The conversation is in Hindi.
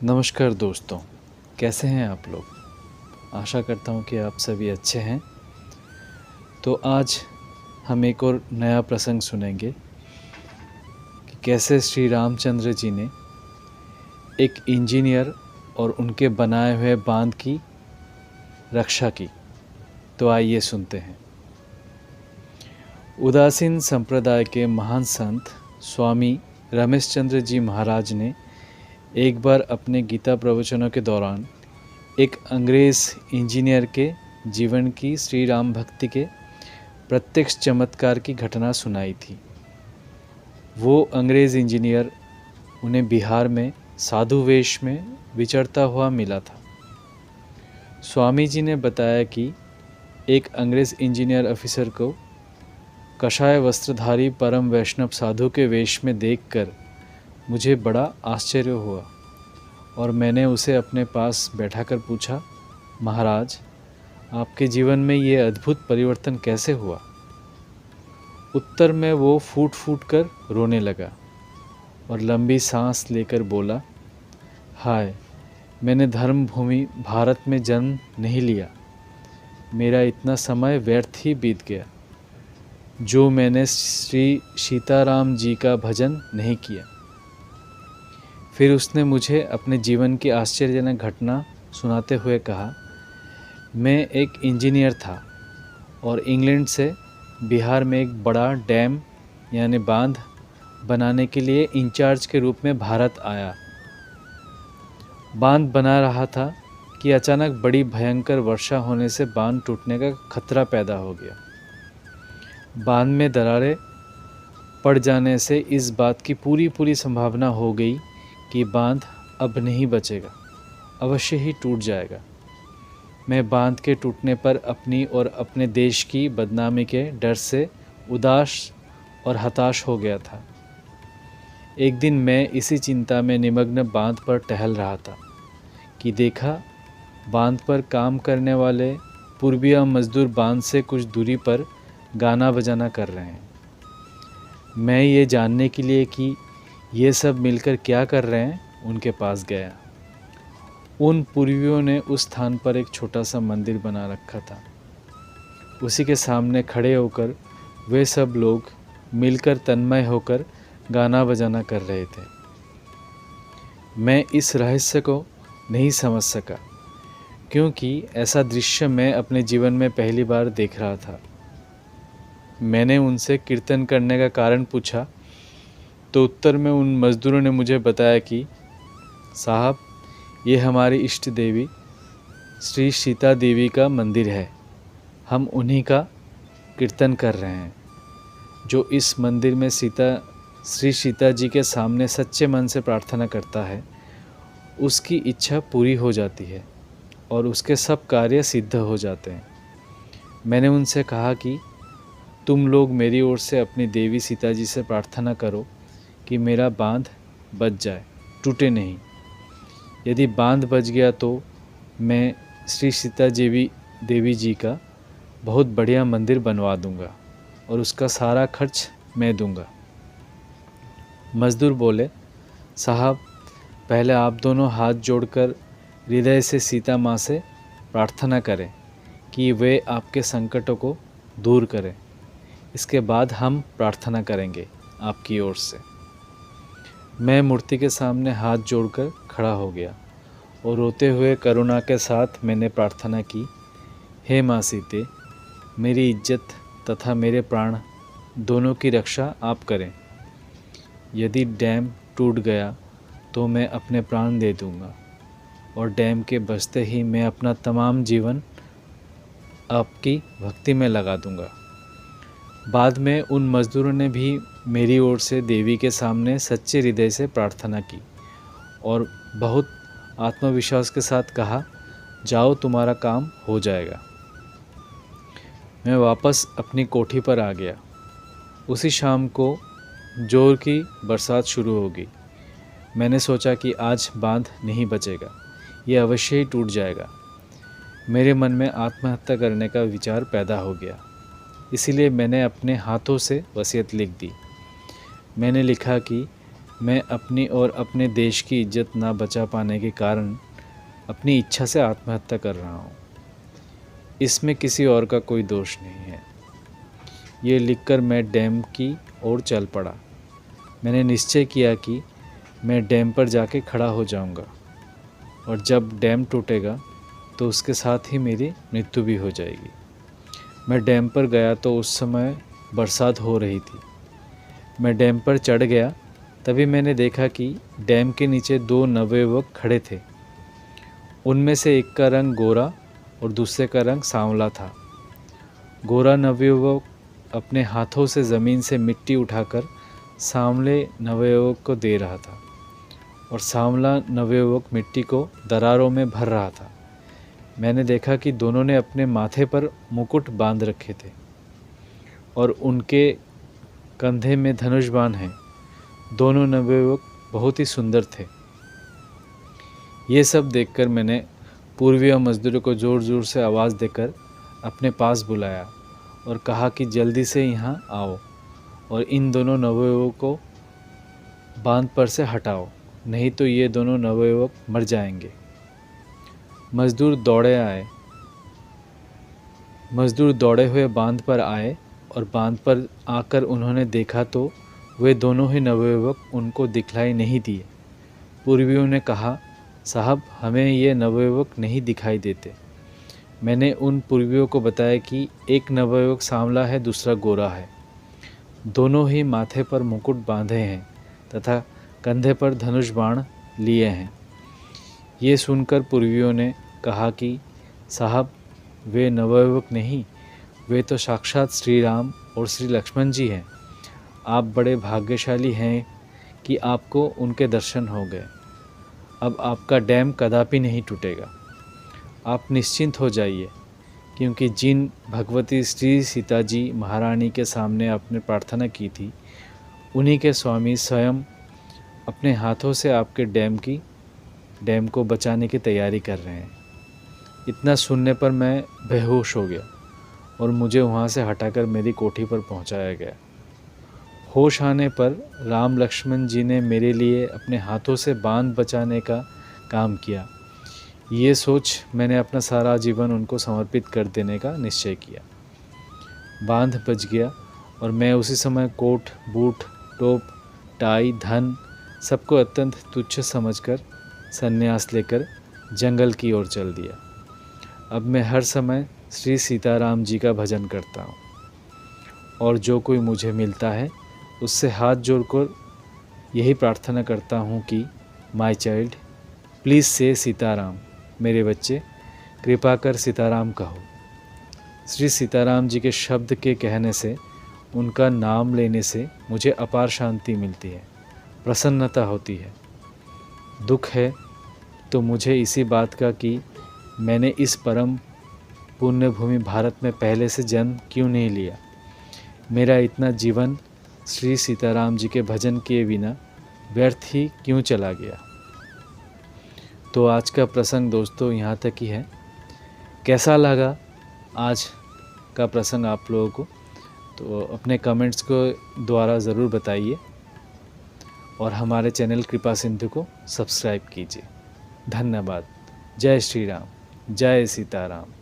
नमस्कार दोस्तों, कैसे हैं आप लोग। आशा करता हूं कि आप सभी अच्छे हैं। तो आज हम एक और नया प्रसंग सुनेंगे कि कैसे श्री रामचंद्र जी ने एक इंजीनियर और उनके बनाए हुए बांध की रक्षा की। तो आइए सुनते हैं। उदासीन संप्रदाय के महान संत स्वामी रमेशचंद्र जी महाराज ने एक बार अपने गीता प्रवचनों के दौरान एक अंग्रेज़ इंजीनियर के जीवन की श्री राम भक्ति के प्रत्यक्ष चमत्कार की घटना सुनाई थी। वो अंग्रेज़ इंजीनियर उन्हें बिहार में साधु वेश में विचरता हुआ मिला था। स्वामी जी ने बताया कि एक अंग्रेज़ इंजीनियर ऑफिसर को कषाय वस्त्रधारी परम वैष्णव साधु के वेश में देखकर मुझे बड़ा आश्चर्य हुआ और मैंने उसे अपने पास बैठाकर पूछा, महाराज, आपके जीवन में ये अद्भुत परिवर्तन कैसे हुआ। उत्तर में वो फूट फूट कर रोने लगा और लंबी सांस लेकर बोला, हाय, मैंने धर्म भूमि भारत में जन्म नहीं लिया। मेरा इतना समय व्यर्थ ही बीत गया जो मैंने श्री सीताराम जी का भजन नहीं किया। फिर उसने मुझे अपने जीवन की आश्चर्यजनक घटना सुनाते हुए कहा, मैं एक इंजीनियर था और इंग्लैंड से बिहार में एक बड़ा डैम यानी बांध बनाने के लिए इंचार्ज के रूप में भारत आया। बांध बना रहा था कि अचानक बड़ी भयंकर वर्षा होने से बांध टूटने का खतरा पैदा हो गया। बांध में दरारें पड़ जाने से इस बात की पूरी संभावना हो गई कि बांध अब नहीं बचेगा, अवश्य ही टूट जाएगा। मैं बांध के टूटने पर अपनी और अपने देश की बदनामी के डर से उदास और हताश हो गया था। एक दिन मैं इसी चिंता में निमग्न बांध पर टहल रहा था कि देखा, बांध पर काम करने वाले पूर्वीय मजदूर बांध से कुछ दूरी पर गाना बजाना कर रहे हैं। मैं ये जानने के लिए कि ये सब मिलकर क्या कर रहे हैं उनके पास गया। उन पूर्वियों ने उस स्थान पर एक छोटा सा मंदिर बना रखा था। उसी के सामने खड़े होकर वे सब लोग मिलकर तन्मय होकर गाना बजाना कर रहे थे। मैं इस रहस्य को नहीं समझ सका क्योंकि ऐसा दृश्य मैं अपने जीवन में पहली बार देख रहा था। मैंने उनसे कीर्तन करने का कारण पूछा तो उत्तर में उन मज़दूरों ने मुझे बताया कि साहब, ये हमारी इष्ट देवी श्री सीता देवी का मंदिर है। हम उन्हीं का कीर्तन कर रहे हैं। जो इस मंदिर में श्री सीता जी के सामने सच्चे मन से प्रार्थना करता है, उसकी इच्छा पूरी हो जाती है और उसके सब कार्य सिद्ध हो जाते हैं। मैंने उनसे कहा कि तुम लोग मेरी ओर से अपनी देवी सीता जी से प्रार्थना करो कि मेरा बांध बच जाए, टूटे नहीं। यदि बांध बच गया तो मैं श्री सीता देवी जी का बहुत बढ़िया मंदिर बनवा दूंगा और उसका सारा खर्च मैं दूंगा। मज़दूर बोले, साहब, पहले आप दोनों हाथ जोड़कर हृदय से सीता माँ से प्रार्थना करें कि वे आपके संकटों को दूर करें। इसके बाद हम प्रार्थना करेंगे आपकी ओर से। मैं मूर्ति के सामने हाथ जोड़कर खड़ा हो गया और रोते हुए करुणा के साथ मैंने प्रार्थना की, हे माँ सीते, मेरी इज्जत तथा मेरे प्राण दोनों की रक्षा आप करें। यदि डैम टूट गया तो मैं अपने प्राण दे दूँगा और डैम के बचते ही मैं अपना तमाम जीवन आपकी भक्ति में लगा दूँगा। बाद में उन मज़दूरों ने भी मेरी ओर से देवी के सामने सच्चे हृदय से प्रार्थना की और बहुत आत्मविश्वास के साथ कहा, जाओ, तुम्हारा काम हो जाएगा। मैं वापस अपनी कोठी पर आ गया। उसी शाम को जोर की बरसात शुरू हो गई। मैंने सोचा कि आज बांध नहीं बचेगा, ये अवश्य ही टूट जाएगा। मेरे मन में आत्महत्या करने का विचार पैदा हो गया। इसीलिए मैंने अपने हाथों से वसीयत लिख दी। मैंने लिखा कि मैं अपनी और अपने देश की इज्जत ना बचा पाने के कारण अपनी इच्छा से आत्महत्या कर रहा हूँ। इसमें किसी और का कोई दोष नहीं है। ये लिखकर मैं डैम की ओर चल पड़ा। मैंने निश्चय किया कि मैं डैम पर जाके खड़ा हो जाऊंगा और जब डैम टूटेगा तो उसके साथ ही मेरी मृत्यु भी हो जाएगी। मैं डैम पर गया तो उस समय बरसात हो रही थी। मैं डैम पर चढ़ गया, तभी मैंने देखा कि डैम के नीचे 2 नवयुवक खड़े थे। उनमें से एक का रंग गोरा और दूसरे का रंग सांवला था। गोरा नवयुवक अपने हाथों से ज़मीन से मिट्टी उठाकर सांवले नवयुवक को दे रहा था और सांवला नवयुवक मिट्टी को दरारों में भर रहा था। मैंने देखा कि दोनों ने अपने माथे पर मुकुट बांध रखे थे और उनके कंधे में धनुष बाण हैं। दोनों नवयुवक बहुत ही सुंदर थे। ये सब देखकर मैंने पूर्वीय मजदूरों को ज़ोर ज़ोर से आवाज़ देकर अपने पास बुलाया और कहा कि जल्दी से यहाँ आओ और इन दोनों नवयुवकों को बांध पर से हटाओ, नहीं तो ये दोनों नवयुवक मर जाएंगे। मजदूर दौड़े हुए बांध पर आए और बांध पर आकर उन्होंने देखा तो वे दोनों ही नवयुवक उनको दिखलाई नहीं दिए। पूर्वियों ने कहा, साहब हमें ये नवयुवक नहीं दिखाई देते। मैंने उन पूर्वियों को बताया कि एक नवयुवक सांवला है, दूसरा गोरा है। दोनों ही माथे पर मुकुट बांधे हैं तथा कंधे पर धनुष बाण लिए हैं। ये सुनकर पूर्वियों ने कहा कि साहब वे नवयुवक नहीं, वे तो साक्षात श्री राम और श्री लक्ष्मण जी हैं। आप बड़े भाग्यशाली हैं कि आपको उनके दर्शन हो गए। अब आपका डैम कदापि नहीं टूटेगा। आप निश्चिंत हो जाइए, क्योंकि जिन भगवती श्री सीता जी महारानी के सामने आपने प्रार्थना की थी, उन्हीं के स्वामी स्वयं अपने हाथों से आपके डैम को बचाने की तैयारी कर रहे हैं। इतना सुनने पर मैं बेहोश हो गया और मुझे वहाँ से हटाकर मेरी कोठी पर पहुँचाया गया। होश आने पर राम लक्ष्मण जी ने मेरे लिए अपने हाथों से बांध बचाने का काम किया। ये सोच मैंने अपना सारा जीवन उनको समर्पित कर देने का निश्चय किया। बांध बच गया और मैं उसी समय कोट, बूट, टोप, टाई, धन सबको अत्यंत तुच्छ समझकर संन्यास लेकर जंगल की ओर चल दिया। अब मैं हर समय श्री सीताराम जी का भजन करता हूँ और जो कोई मुझे मिलता है उससे हाथ जोड़कर यही प्रार्थना करता हूँ कि माय चाइल्ड प्लीज़ से सीताराम, मेरे बच्चे कृपा कर सीताराम कहो। श्री सीताराम जी के शब्द के कहने से, उनका नाम लेने से मुझे अपार शांति मिलती है, प्रसन्नता होती है। दुख है तो मुझे इसी बात का कि मैंने इस परम पुण्य भूमि भारत में पहले से जन्म क्यों नहीं लिया। मेरा इतना जीवन श्री सीताराम जी के भजन किए बिना व्यर्थ ही क्यों चला गया। तो आज का प्रसंग दोस्तों यहाँ तक ही है। कैसा लगा आज का प्रसंग आप लोगों को, तो अपने कमेंट्स को द्वारा ज़रूर बताइए और हमारे चैनल कृपा सिंधु को सब्सक्राइब कीजिए। धन्यवाद। जय श्री राम, जय सीताराम।